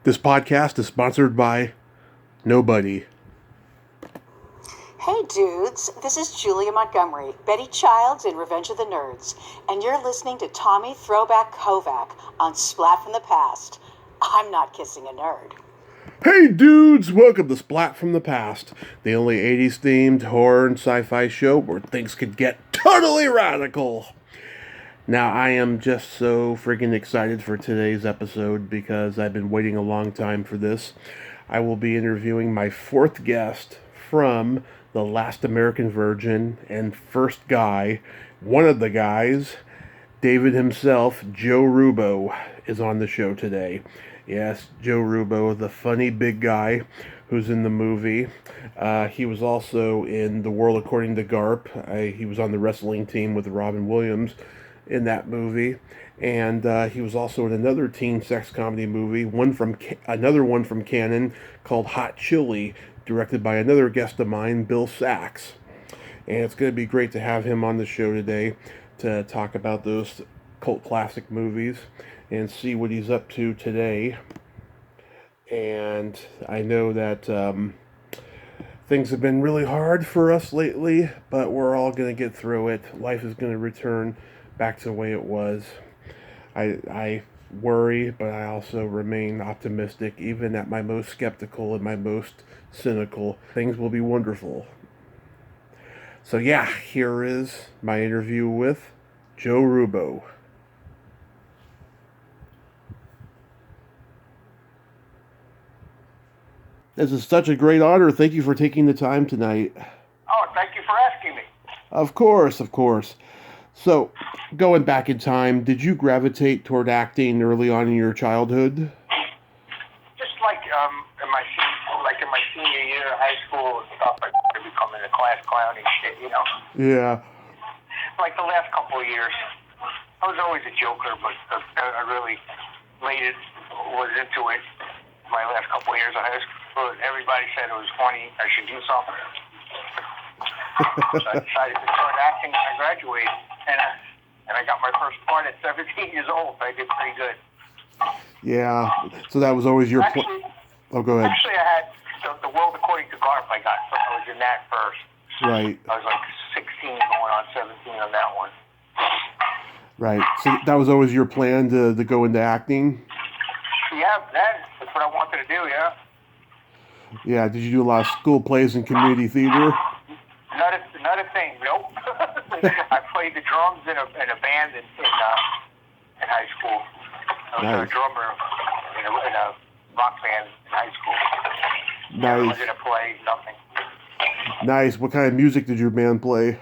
This podcast is sponsored by nobody. Hey dudes, this is Julia Montgomery, Betty Childs in Revenge of the Nerds, and you're listening to Tommy Throwback Kovac on Splat from the Past. I'm not kissing a nerd. Hey dudes, welcome to Splat from the Past, the only 80s themed horror and sci-fi show where things could get totally radical. Now, I am just so freaking excited for today's episode because I've been waiting a long time for this. I will be interviewing my fourth guest from The Last American Virgin and First Guy. One of the guys, David himself, Joe Rubbo, is on the show today. Yes, Joe Rubbo, the funny big guy who's in the movie. He was also in The World According to Garp. He was on the wrestling team with Robin Williams in that movie, and he was also in another teen sex comedy movie, another one from Canon called Hot Chili, directed by another guest of mine, Bill Sachs. And it's going to be great to have him on the show today to talk about those cult classic movies and see what he's up to today. And I know that things have been really hard for us lately, but we're all going to get through it. Life is going to return back to the way it was. I worry, but I also remain optimistic. Even at my most skeptical and my most cynical, things will be wonderful. So yeah, here is my interview with Joe Rubbo. This is such a great honor. Thank you for taking the time tonight. Oh, thank you for asking me. Of course. So, going back in time, did you gravitate toward acting early on in your childhood? Just like in my senior year of high school and stuff, I started becoming a class clown and shit, you know. Yeah. Like the last couple of years, I was always a joker, but I really was into it. My last couple of years of high school, everybody said it was funny. I should do something. So I decided to start acting when I graduated, and I got my first part at 17 years old. I did pretty good. Yeah. So that was always your plan. Oh, go ahead. Actually, I had the World According to Garp. I was in that first. Right. I was like 16, going on 17 on that one. Right. So that was always your plan to go into acting? Yeah, that's what I wanted to do, yeah. Yeah, did you do a lot of school plays and community theater? Not a thing, nope. I played the drums in a band in high school. I was a drummer in a rock band in high school. Nice. I wasn't a play, nothing. Nice. What kind of music did your band play?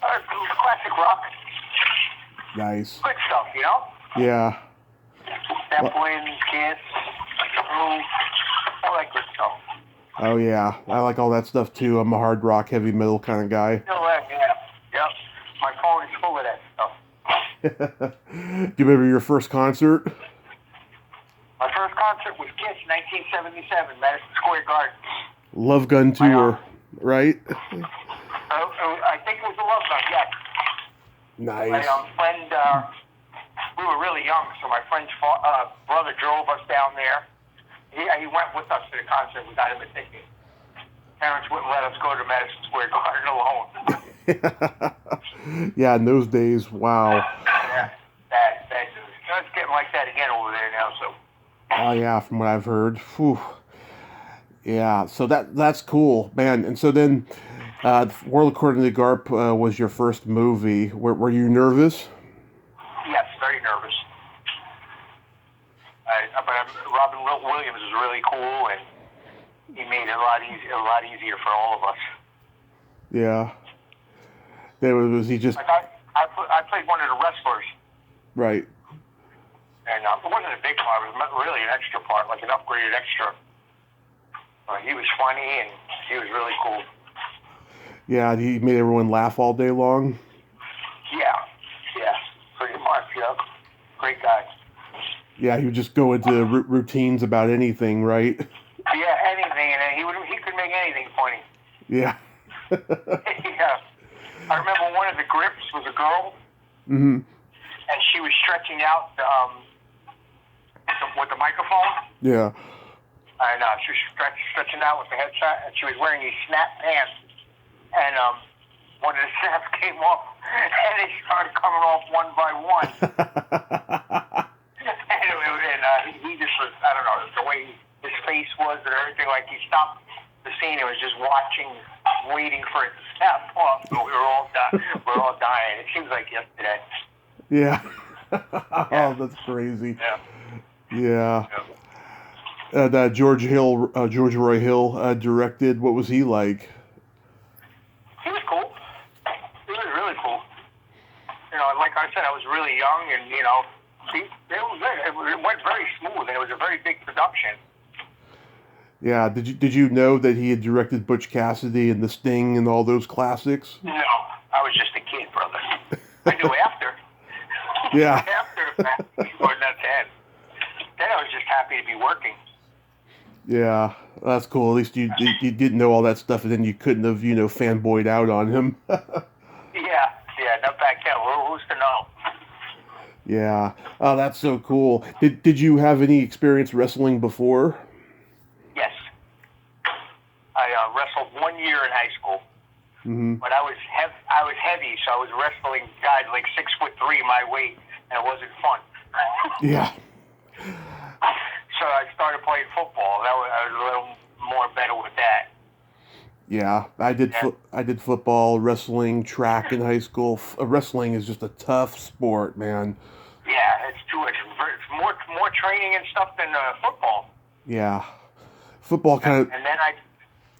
Classic rock. Nice. Good stuff, you know? Yeah. Zeppelin, Kiss, Who, I like good stuff. Oh yeah, I like all that stuff too. I'm a hard rock, heavy metal kind of guy. Yeah. My phone is full of that stuff. Do you remember your first concert? My first concert was Kiss, 1977, Madison Square Garden. Love Gun Tour, right? I think it was a Love Gun, yeah. Nice. My friend, we were really young, so my friend's brother drove us down there. He went with us to the concert. We got him a ticket. Parents wouldn't let us go to Madison Square Garden alone. Yeah, in those days, wow. Yeah, it's getting like that again over there now. So. Oh yeah, from what I've heard. Whew. Yeah, so that's cool, man. And so then, World According to Garp was your first movie. Were you nervous? Yes, very nervous. But Robin Williams is really cool, and he made it a lot easier for all of us. Yeah. Was he just... Like I played one of the wrestlers. Right. And it wasn't a big part. It was really an extra part, like an upgraded extra. He was funny, and he was really cool. Yeah, he made everyone laugh all day long? Yeah, pretty much, yeah. Great guy. Yeah, he would just go into routines about anything, right? Yeah, anything, and he could make anything funny. Yeah. Yeah. I remember one of the grips was a girl, mm-hmm. and she was stretching out with the microphone. Yeah. And she was stretching out with the headset, and she was wearing these snap pants. And one of the snaps came off, and they started coming off one by one. And he just was, I don't know, the way his face was and everything, like he stopped the scene and was just watching, waiting for it to snap off. So we were all dying. It seems like yesterday. Yeah. Oh, that's crazy. Yeah. George Roy Hill directed. What was he like? He was cool. He was really cool. You know, like I said, I was really young, and you know, it went very smooth, and it was a very big production. Yeah. Did you know that he had directed Butch Cassidy and The Sting and all those classics? No, I was just a kid, brother. I knew after. Yeah. After the fact, or not then. Then I was just happy to be working. Yeah, that's cool. At least you didn't know all that stuff, and then you couldn't have, fanboyed out on him. Yeah, not back then. Who's to know? Yeah. Oh, that's so cool. Did you have any experience wrestling before? Yes. I wrestled 1 year in high school. Mm-hmm. But I was heavy, so I was wrestling guys like 6'3" my weight, and it wasn't fun. Yeah. So I started playing football. I was a little more better with that. Yeah, I did football, wrestling, track in high school. Wrestling is just a tough sport, man. Yeah, it's more training and stuff than football. Yeah, football kind of. And then I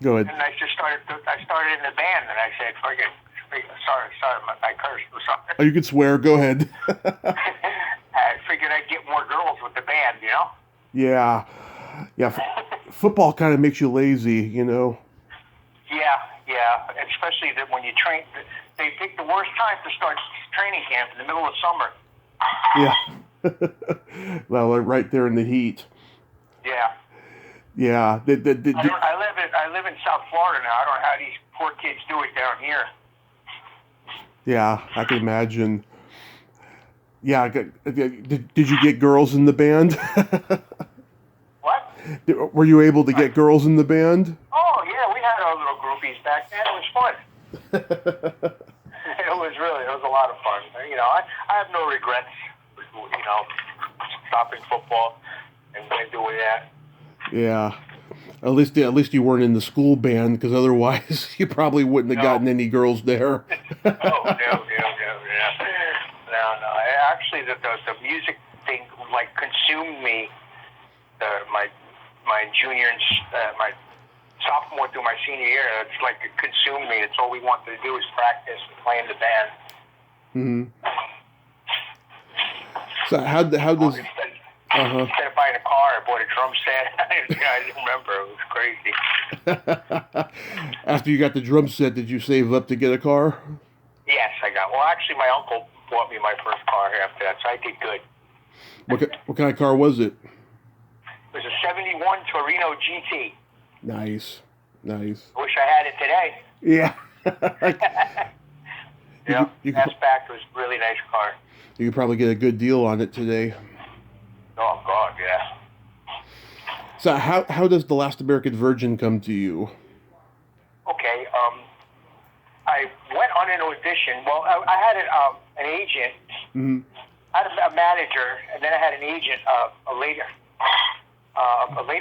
go ahead. And I started in the band, and I said, "Forget, sorry, I cursed or something." Oh, you can swear. Go ahead. I figured I'd get more girls with the band, you know. Yeah. Football kind of makes you lazy, Yeah, especially that when you train, they pick the worst time to start training camp in the middle of summer. Yeah. Well, right there in the heat. Yeah. Yeah. I live in South Florida now. I don't know how these poor kids do it down here. Yeah, I can imagine. Yeah. Did you get girls in the band? What? Were you able to get girls in the band? Oh, yeah, we had our little groupies back then. It was fun. It was a lot of fun. You know, I have no regrets, stopping football and doing that. Yeah. At least you weren't in the school band, because otherwise you probably wouldn't have gotten any girls there. No. Actually, the music thing consumed me. My junior and my sophomore through my senior year, it's like it consumed me. It's all we wanted to do is practice and play in the band. Mm-hmm. So how does instead of buying a car, I bought a drum set. I didn't remember. It was crazy. After you got the drum set, did you save up to get a car? Yes, I got. Well, actually, my uncle bought me my first car after that, so I did good. What kind of car was it? It was a 71 Torino GT. Nice. I wish I had it today. Yeah. Fastback was a really nice car. You could probably get a good deal on it today. Oh, God, yeah. So how does The Last American Virgin come to you? Okay, I went on an audition. Well, I had an agent. Mm-hmm. I had a manager, and then I had an agent, a lady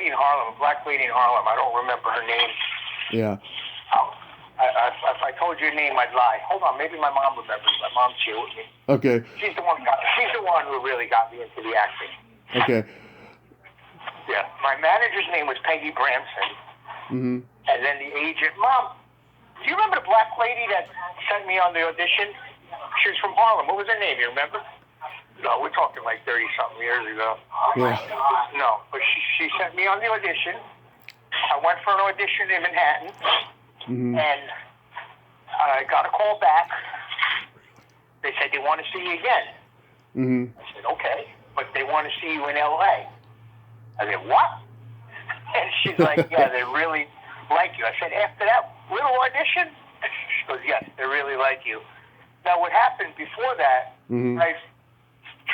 in Harlem, a black lady in Harlem. I don't remember her name. Yeah. If I told you her name, I'd lie. Hold on, maybe my mom remembers. My mom's here with me. Okay. She's the one who really got me into the acting. Okay. Yeah. My manager's name was Peggy Bramson. Mm-hmm. And then the agent, Mom, do you remember the black lady that sent me on the audition? She was from Harlem. What was her name? You remember? No, we're talking like 30-something years ago. Yeah. No, but she sent me on the audition. I went for an audition in Manhattan, and I got a call back. They said they want to see you again. Mm-hmm. I said, okay, but they want to see you in L.A. I said, what? And she's like, yeah, they really like you. I said, after that little audition? She goes, yes, they really like you. Now, what happened before that, I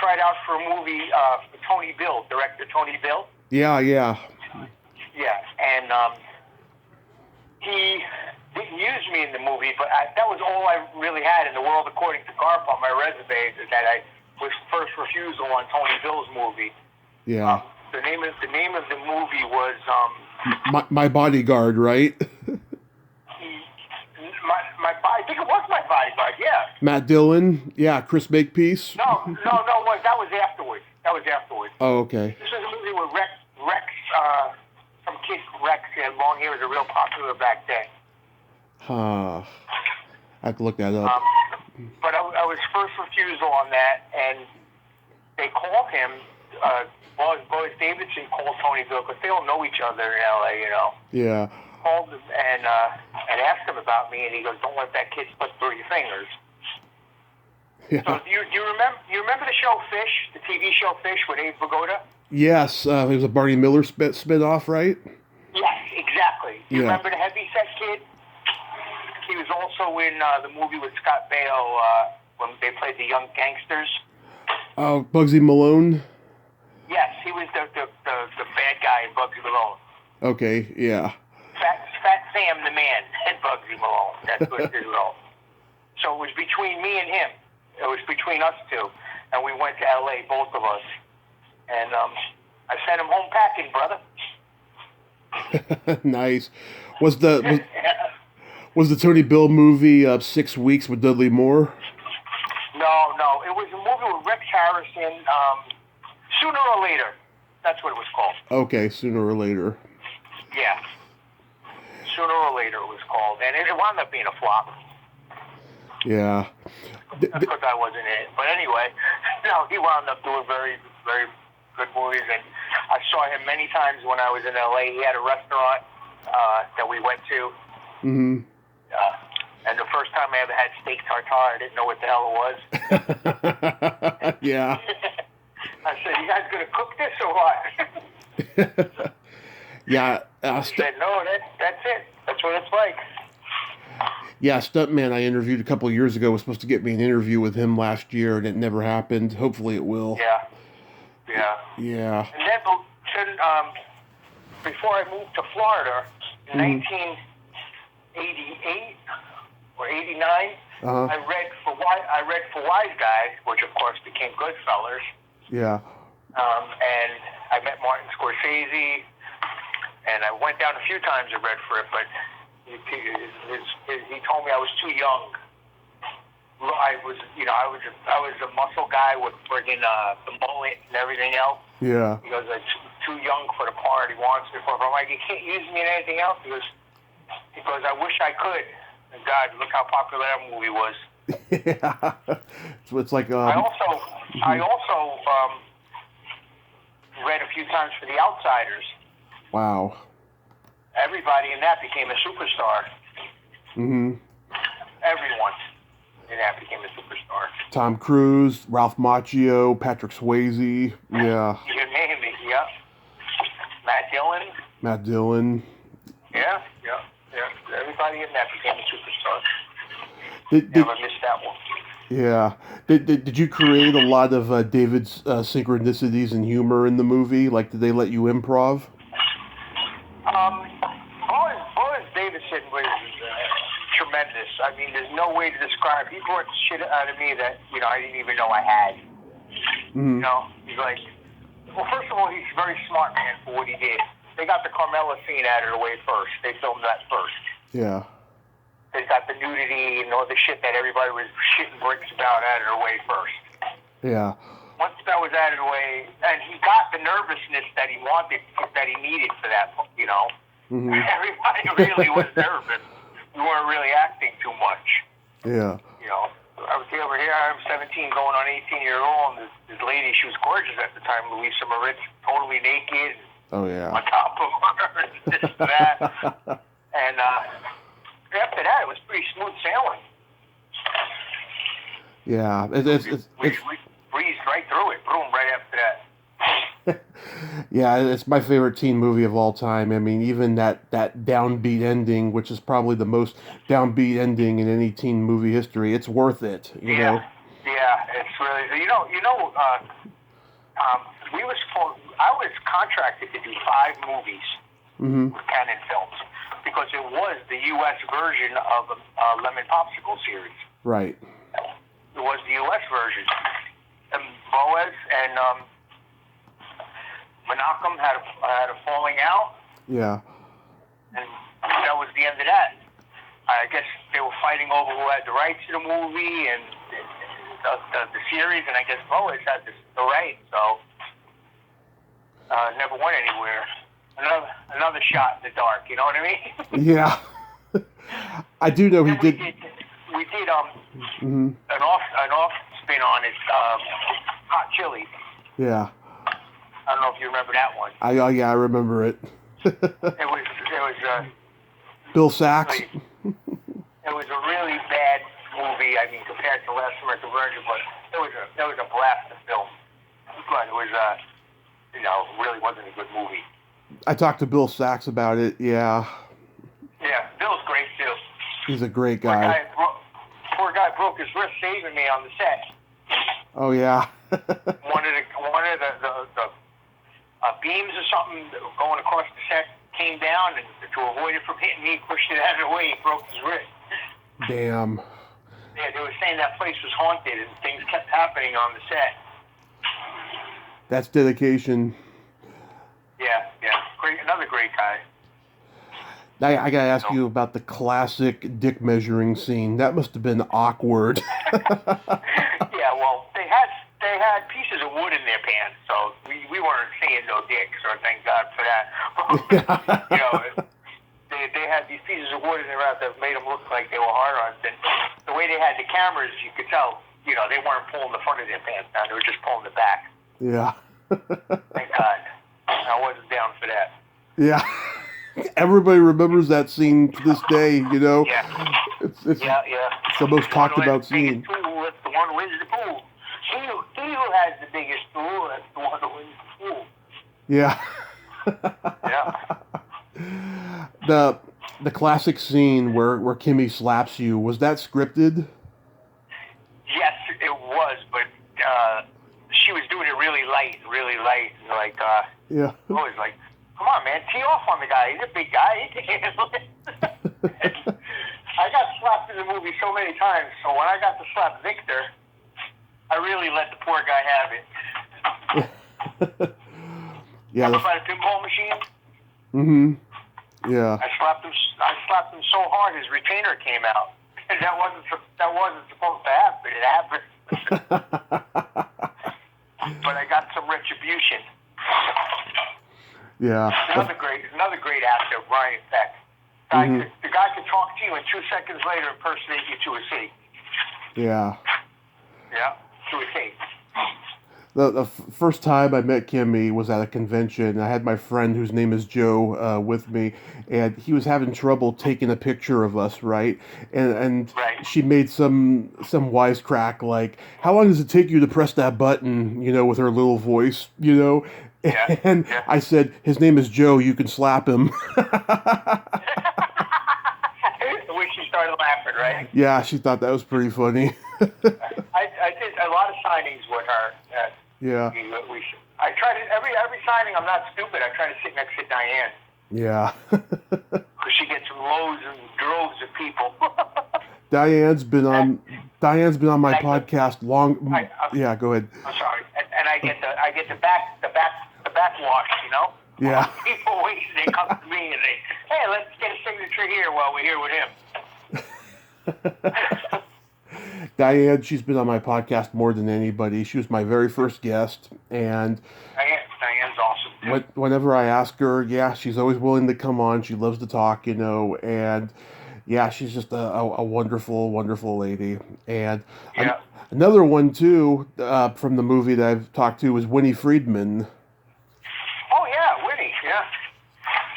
tried out for a movie for Tony Bill, director Tony Bill. Yeah. Yeah, and he didn't use me in the movie, but that was all I really had in the world, according to Garp on my resume, is that I was first refusal on Tony Bill's movie. Yeah. The name of the movie was My Bodyguard, right? I think it was My Bodyguard. Yeah. Matt Dillon. Yeah. Chris Makepeace. No. That was afterwards. Oh, okay. This was a movie with Rex. Some kid Rex had long hair, was real popular back then. Huh. I have to look that up. But I was first refusal on that, and they called him. Boris Davidson called Tony Bill because they all know each other in LA, you know. Yeah. Called him and asked him about me, and he goes, "Don't let that kid slip through your fingers." Yeah. So do you remember the show Fish, the TV show Fish with Abe Vigoda? Yes. It was a Barney Miller spin-off, right? Yes, exactly. Do you Yeah. remember the heavyset kid? He was also in the movie with Scott Baio when they played the young gangsters. Oh, Bugsy Malone. Yes, he was the bad guy in Bugsy Malone. Okay. Yeah. Fat Sam the man in Bugsy Malone. That's what his role. So it was between me and him. It was between us two, and we went to L.A. both of us. And I sent him home packing, brother. Nice. Was the Tony Bill movie 6 Weeks with Dudley Moore? No. It was a movie with Rex Harrison. Sooner or Later. That's what it was called. Okay, Sooner or Later. Yeah. Sooner or Later it was called. And it wound up being a flop. Yeah. That's because I wasn't in it. But anyway, no, he wound up doing very, very good movies. And I saw him many times when I was in L.A. He had a restaurant that we went to. Mm-hmm. And the first time I ever had steak tartare, I didn't know what the hell it was. Yeah. I said, "You guys gonna cook this or what?" Yeah. He said, "No, that's it. That's what it's like." Yeah, Stuntman I interviewed a couple of years ago was supposed to get me an interview with him last year, and it never happened. Hopefully it will. Yeah. Yeah. And then before I moved to Florida in 1988 or 89, I read for Wise Guys, which of course became Goodfellas. Yeah. And I met Martin Scorsese, and I went down a few times and read for it, but he told me I was too young. I was a muscle guy with friggin' the mullet and everything else. Yeah. He goes, "I'm too young for the part he wants me for." I'm like, "You can't use me in anything else." He goes, "I wish I could." And God, look how popular that movie was. Yeah. So it's like I also read a few times for The Outsiders. Wow. Everybody in that became a superstar. Mm-hmm. Everyone in that became a superstar. Tom Cruise, Ralph Macchio, Patrick Swayze. Yeah. You can name it, yeah. Matt Dillon. Yeah. Everybody in that became a superstar. Never missed that one. Yeah. Did you create a lot of David's synchronicities and humor in the movie? Like, did they let you improv? Boris Davidson was tremendous. I mean, there's no way to describe. He brought shit out of me that I didn't even know I had. Mm-hmm. He's like, well, first of all, he's a very smart man for what he did. They got the Carmela scene out of the way first. They filmed that first. Yeah. They got the nudity and all the shit that everybody was shitting bricks about out of the way first. Yeah. Once that was out of the way, and he got the nervousness that he wanted, that he needed for that, Mm-hmm. Everybody really was nervous. We weren't really acting too much. Yeah. I was over here, I'm 17 going on 18-year-old, and this lady, she was gorgeous at the time, Louisa Moritz, totally naked. Oh, yeah. On top of her, and this and that. And after that, it was pretty smooth sailing. Yeah. We breezed right through it, boom, right after that. Yeah, it's my favorite teen movie of all time. I mean, even that downbeat ending, which is probably the most downbeat ending in any teen movie history, it's worth it, you know? Yeah, it's really, I was contracted to do 5 movies with Canon Films because it was the U.S. version of the Lemon Popsicle series. Right. It was the U.S. version. And Boaz and Menachem had a falling out. Yeah. And that was the end of that. I guess they were fighting over who had the rights to the movie and the series, and I guess Boaz had the rights, so never went anywhere. Another shot in the dark, you know what I mean? Yeah. I do know he did. We did an off spin on it, Hot Chili. Yeah. I don't know if you remember that one. I remember it. It was Bill Sachs. It was a really bad movie. I mean, compared to Last American Virgin, but it was a blast to film. But it was really wasn't a good movie. I talked to Bill Sachs about it. Yeah. Yeah, Bill's great too. He's a great guy. Poor guy broke his wrist saving me on the set. Oh yeah. one of the beams or something going across the set came down, and to avoid it from hitting me, pushed it out of the way. He broke his wrist. Damn. Yeah, they were saying that place was haunted, and things kept happening on the set. That's dedication. Yeah. Great, another great guy. I gotta ask you about the classic dick measuring scene. That must have been awkward. Yeah, well, they had pieces of wood in their pants, so we weren't seeing no dicks, or thank God for that. They had these pieces of wood in their mouth that made them look like they were hard-ons, and the way they had the cameras, you could tell, they weren't pulling the front of their pants down, they were just pulling the back. Yeah. Thank God. I wasn't down for that. Yeah. Everybody remembers that scene to this day, Yeah. It's yeah. It's the most talked about scene. The one who wins the pool. He who has the biggest pool, that's the one who wins the pool. Yeah. Yeah. The classic scene where Kimmy slaps you, was that scripted? Yes, it was, but she was doing it really light, like, Yeah. always like, come on, man, tee off on the guy. He's a big guy. He can handle it. I got slapped in the movie so many times, so when I got to slap Victor, I really let the poor guy have it. Yeah. Remember by the pinball machine? Mm-hmm. Yeah. I slapped him so hard his retainer came out. And that wasn't supposed to happen. It happened. But I got some retribution. Yeah. Another great actor, Brian Peck. The guy could talk to you and 2 seconds later impersonate you to a C. Yeah. Yeah, to a C. The first time I met Kimmy was at a convention. I had my friend whose name is Joe with me, and he was having trouble taking a picture of us, right? And Right. she made some wisecrack like, "How long does it take you to press that button?" With her little voice, Yeah. And Yeah. I said, "His name is Joe. You can slap him." When she started laughing, right? Yeah, she thought that was pretty funny. I did a lot of signings with her. Yeah. I try to every signing. I'm not stupid. I try to sit next to Diane Yeah. because she gets loads and droves of people. Diane's been on my podcast long. Yeah, go ahead. I'm sorry, and I get the backwash. Yeah. People wait. They come to me and hey, let's get a signature here while we're here with him. Diane, she's been on my podcast more than anybody. She was my very first guest, and Diane's awesome. Whenever I ask her, yeah, she's always willing to come on. She loves to talk, and yeah, she's just a wonderful, wonderful lady. And Yeah. another one too from the movie that I've talked to was Winnie Friedman. Oh yeah, Winnie. Yeah.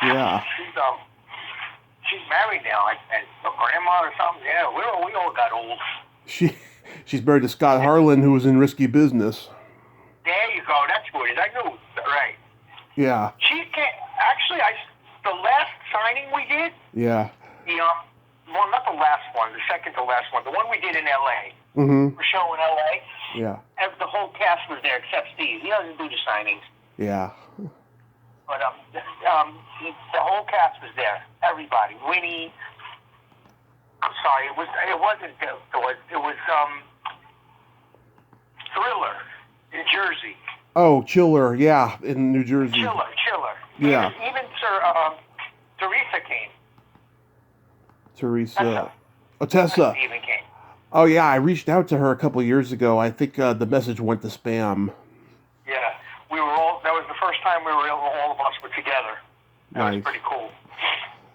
Yeah. She's married now, and her grandma or something. Yeah, we all got old. She's married to Scott Harlan, who was in Risky Business. There you go. That's what it is. I knew. Right. Yeah. She can't. Actually, the last signing we did. Yeah. Well, not the last one. The second to last one. The one we did in L.A. for show in L.A. Yeah. And the whole cast was there except Steve. He doesn't do the signings. Yeah. But the whole cast was there. Everybody. Winnie. I'm sorry. It wasn't. It was Thriller in Jersey. Oh, Chiller. Yeah, in New Jersey. Chiller. Yeah. Even Teresa came. Teresa. Tessa. Even came. Oh, yeah. I reached out to her a couple years ago. I think the message went to spam. Yeah. We were all. That was the first time all of us were together. That was pretty cool.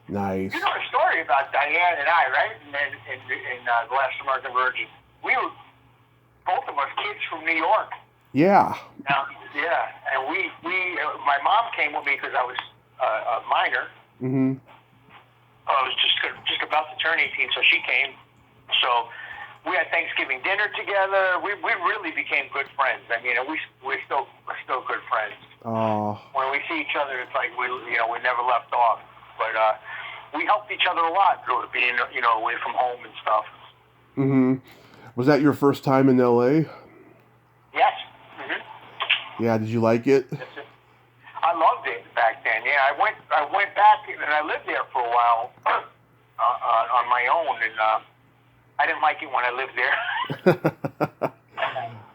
Nice. You know the story about Diane and I, right? In The Last American Virgin. We were both of us kids from New York. Yeah. Yeah, and we my mom came with me because I was a minor. Mm-hmm. I was just about to turn 18, so she came. So we had Thanksgiving dinner together. We really became good friends. I mean, we're still good friends. Oh. When we see each other, it's like we never left off. But we helped each other a lot through being away from home and stuff. Mm-hmm. Was that your first time in L.A.? Yes. Mm-hmm. Yeah. Did you like it? I loved it back then. Yeah, I went back and I lived there for a while on my own, and I didn't like it when I lived there.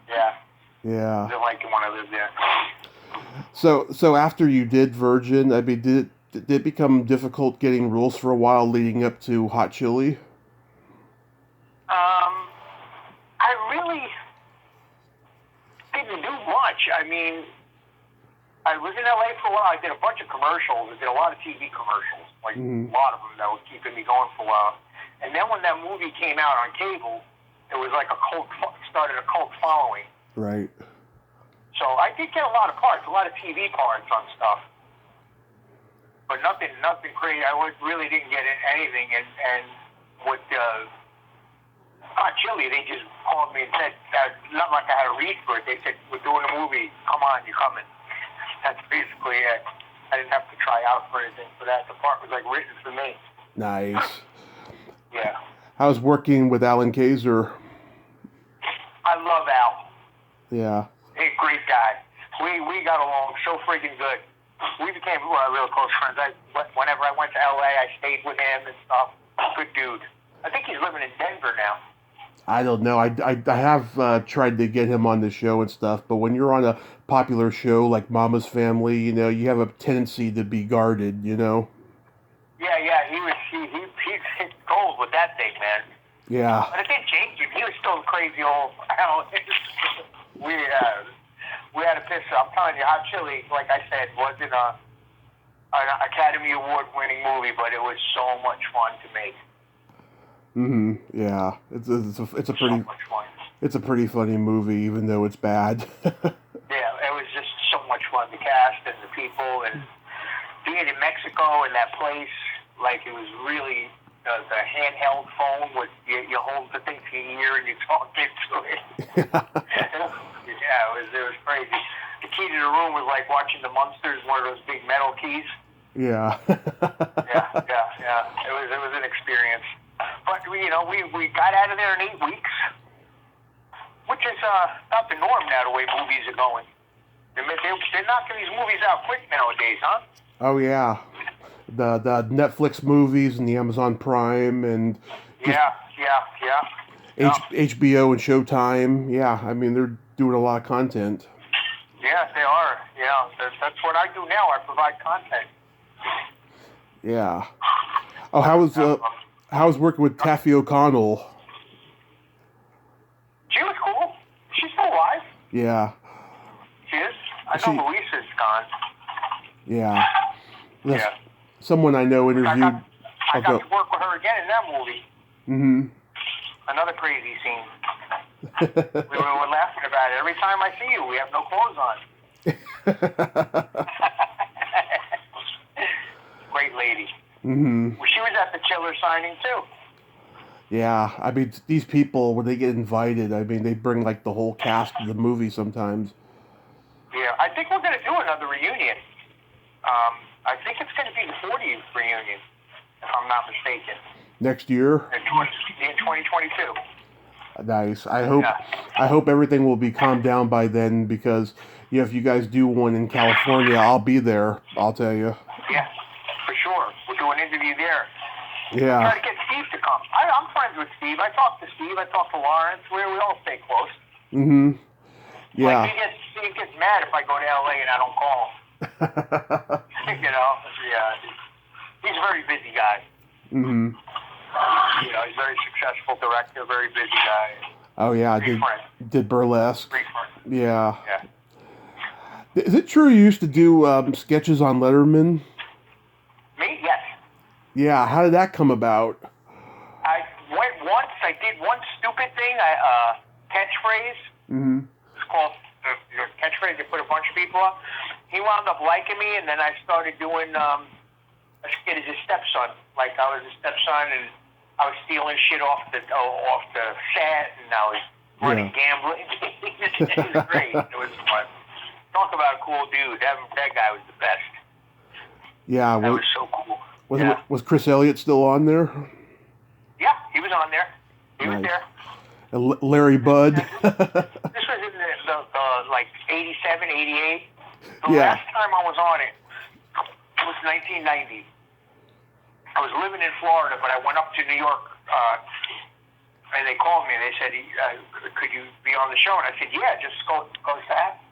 Yeah. Yeah. I didn't like it when I lived there. So after you did Virgin, I mean, did it become difficult getting rules for a while leading up to Hot Chili? I really didn't do much. I mean, I was in LA for a while. I did a bunch of commercials. I did a lot of TV commercials, like a lot of them that were keeping me going for a while. And then when that movie came out on cable, it was like started a cult following. Right. So I did get a lot of parts, a lot of TV parts on stuff, but nothing crazy. I really didn't get anything. And with Hot Chili, they just called me and said, not like I had to read for it. They said, "We're doing a movie. Come on, you're coming." That's basically it. I didn't have to try out for anything for that. The part was like written for me. Nice. Yeah. How's working with Alan Kaiser? I love Al. Yeah. He's a great guy. We got along so freaking good. We became real close friends. Whenever I went to LA, I stayed with him and stuff. Good dude. I think he's living in Denver now. I don't know. I have tried to get him on the show and stuff, but when you're on a popular show like Mama's Family, you have a tendency to be guarded, Yeah, he's gold with that thing, man. Yeah. But it didn't change him. He was still crazy old. We had a piss. I'm telling you, Hot Chili, like I said, wasn't an Academy Award winning movie, but it was so much fun to make. Mm-hmm. Yeah. It's a pretty so much fun. It's a pretty funny movie, even though it's bad. Yeah, it was just so much fun. The cast and the people, and being in Mexico and that place, like it was really the handheld phone with you hold the thing to your ear and you talk into it. Yeah, it was crazy. The key to the room was like watching the Munsters, one of those big metal keys. Yeah. Yeah. It was an experience. But we got out of there in 8 weeks, which is not the norm now. The way movies are going, they're knocking these movies out quick nowadays, huh? Oh yeah, the Netflix movies and the Amazon Prime and yeah. HBO and Showtime. Yeah, I mean they're doing a lot of content. Yeah, they are. Yeah, that's what I do now. I provide content. Yeah. Oh, how was working with Taffy O'Connell? She was cool. She's still alive. Yeah. She is. I know Luisa's gone. Yeah. Yeah. Someone I know interviewed. I got to work with her again in that movie. Mm-hmm. Another crazy scene. we were laughing about it. Every time I see you, we have no clothes on. Great lady. Mm-hmm. Well, she was at the Chiller signing too. Yeah, I mean these people when they get invited, I mean they bring like the whole cast of the movie sometimes. Yeah, I think we're going to do another reunion. I think it's going to be the 40th reunion, if I'm not mistaken. Next year? In 2022. Nice. Yeah. I hope everything will be calmed down by then because if you guys do one in California, I'll be there. I'll tell you. Yeah, for sure. We'll do an interview there. Yeah. Try to get Steve to come. I'm friends with Steve. I talk to Steve. I talk to Lawrence. We all stay close. Mm-hmm. Yeah. Like he gets mad if I go to LA and I don't call him. Yeah. He's a very busy guy. Mm-hmm. He's a very successful director, very busy guy. Oh yeah, did burlesque. Great friend. Yeah. Yeah. Is it true you used to do sketches on Letterman? Me? Yes. Yeah. How did that come about? I went once. I did one stupid thing. Catchphrase. Mm-hmm. It's called the catchphrase. They put a bunch of people up. He wound up liking me, and then I started doing a skit as his stepson. Like I was his stepson, and I was stealing shit off the set, and I was running gambling. It was great. It was fun. Talk about a cool dude. That guy was the best. Yeah. That was so cool. Was Chris Elliott still on there? Yeah, he was on there. He was there. And Larry Budd. This was in the like 87, 88. The Yeah. last time I was on it was 1990. I was living in Florida, but I went up to New York, and they called me and they said, could you be on the show? And I said, yeah, just go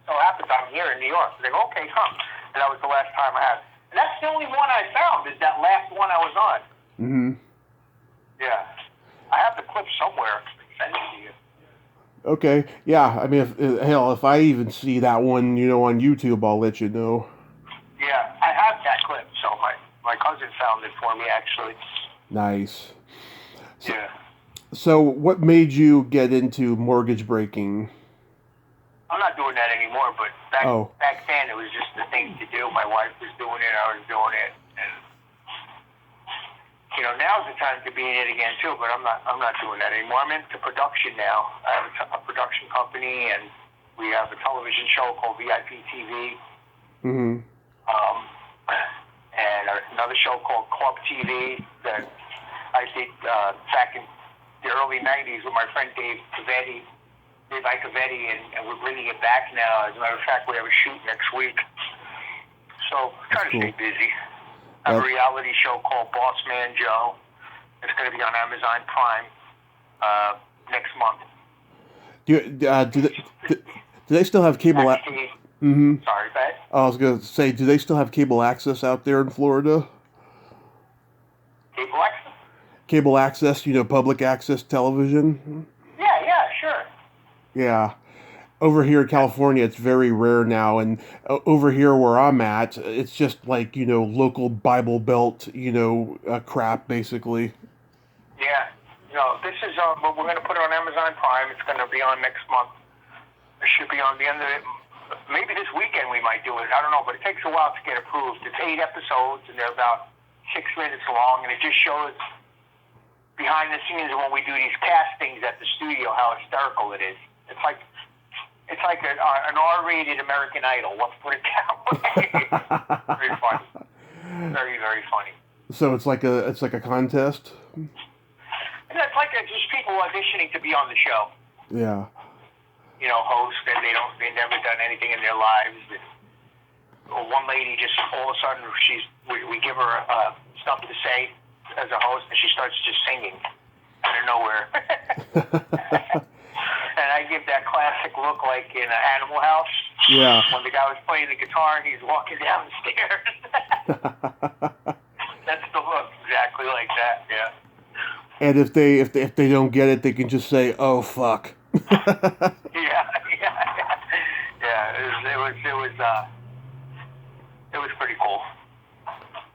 so happens I'm here in New York. They go, okay, come. And that was the last time I had. And that's the only one I found, is that last one I was on. Mm-hmm. Yeah. I have the clip somewhere. Send it to you. Okay. Yeah. I mean, if I even see that one, on YouTube, I'll let you know. Yeah, I have that clip. So my cousin found it for me, actually. Nice. Yeah. So what made you get into mortgage breaking? I'm not doing that anymore, but back then it was just the thing to do. My wife was doing it, I was doing it, and now's the time to be in it again too. But I'm not doing that anymore. I'm into production now. I have a production company, and we have a television show called VIP TV. Mm-hmm. And another show called Club TV that I did back in the early 90s with my friend Dave Icavedi, and we're bringing it back now. As a matter of fact, we have a shoot next week. So trying to stay busy. I have a reality show called Boss Man Joe. It's going to be on Amazon Prime next month. Do they still have cable? Mm-hmm. Sorry, Pat. I was going to say, do they still have cable access out there in Florida? Cable access? Cable access, public access television? Yeah, sure. Yeah. Over here in California, it's very rare now, and over here where I'm at, it's just like, local Bible Belt, crap, basically. Yeah. This is, but we're going to put it on Amazon Prime. It's going to be on next month. It should be on the end of it. Maybe this weekend we might do it. I don't know, but it takes a while to get approved. It's 8 episodes, and they're about 6 minutes long, and it just shows behind the scenes when we do these castings at the studio how hysterical it is. It's like an R-rated American Idol. Let's put it that way. Very funny. Very, very funny. So it's like a contest. And it's like just people auditioning to be on the show. Yeah. Host, and they've never done anything in their lives. One lady just all of a sudden we give her stuff to say as a host, and she starts just singing out of nowhere. And I give that classic look like in Animal House. Yeah. When the guy was playing the guitar and he's walking down the stairs. That's the look, exactly like that. Yeah. And if they don't get it, they can just say, "Oh fuck." It was pretty cool.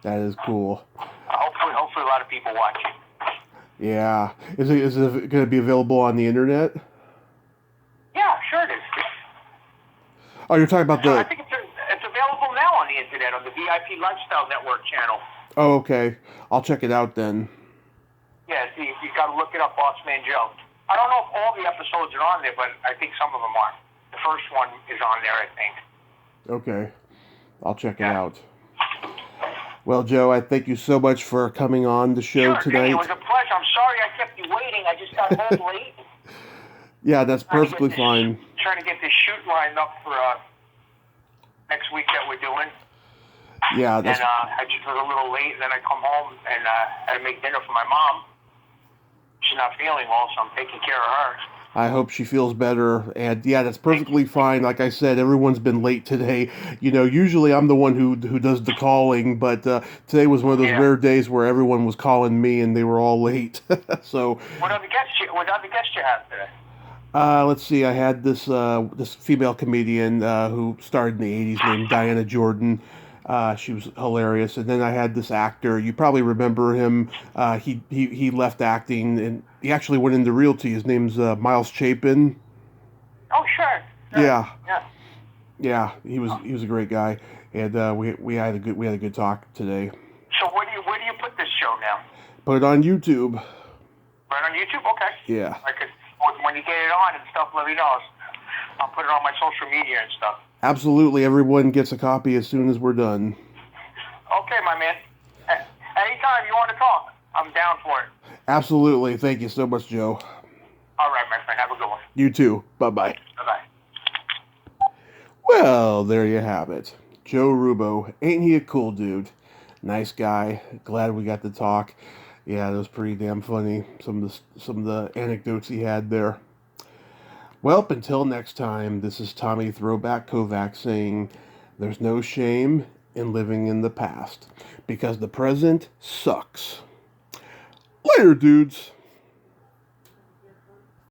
That is cool. Hopefully a lot of people watch it. Yeah. Is it going to be available on the internet? Yeah, sure it is. Oh, you're talking about I think it's available now on the internet on the VIP Lifestyle Network channel. Oh, okay. I'll check it out then. Yeah, see, you got to look it up, Boss Man Joe. I don't know if all the episodes are on there, but I think some of them are. The first one is on there, I think. Okay. I'll check it out. Well, Joe, I thank you so much for coming on the show tonight. It was a pleasure. I'm sorry I kept you waiting. I just got home late. Yeah, that's perfectly fine. Trying to get this shoot lined up for next week that we're doing. Yeah, and I just was a little late, and then I come home and had to make dinner for my mom. She's not feeling well, so I'm taking care of her. I hope she feels better. And yeah, that's perfectly fine. Like I said, everyone's been late today. Usually I'm the one who does the calling, but today was one of those rare days where everyone was calling me and they were all late. So. What other guests you have today? Let's see. I had this female comedian who starred in the '80s named Diana Jordan. She was hilarious. And then I had this actor. You probably remember him. He left acting and he actually went into realty. His name's Miles Chapin. Oh, sure. Yeah. He was a great guy, and we had a good talk today. So where do you put this show now? Put it on YouTube. Right on YouTube? Okay. Yeah. When you get it on and stuff, let me know. I'll put it on my social media and stuff. Absolutely. Everyone gets a copy as soon as we're done. Okay, my man. Anytime you want to talk, I'm down for it. Absolutely. Thank you so much, Joe. All right, my friend. Have a good one. You too. Bye-bye. Bye-bye. Well, there you have it. Joe Rubbo. Ain't he a cool dude? Nice guy. Glad we got to talk. Yeah, it was pretty damn funny. Some of the anecdotes he had there. Well, until next time, this is Tommy Throwback Kovac saying, there's no shame in living in the past, because the present sucks. Later, dudes.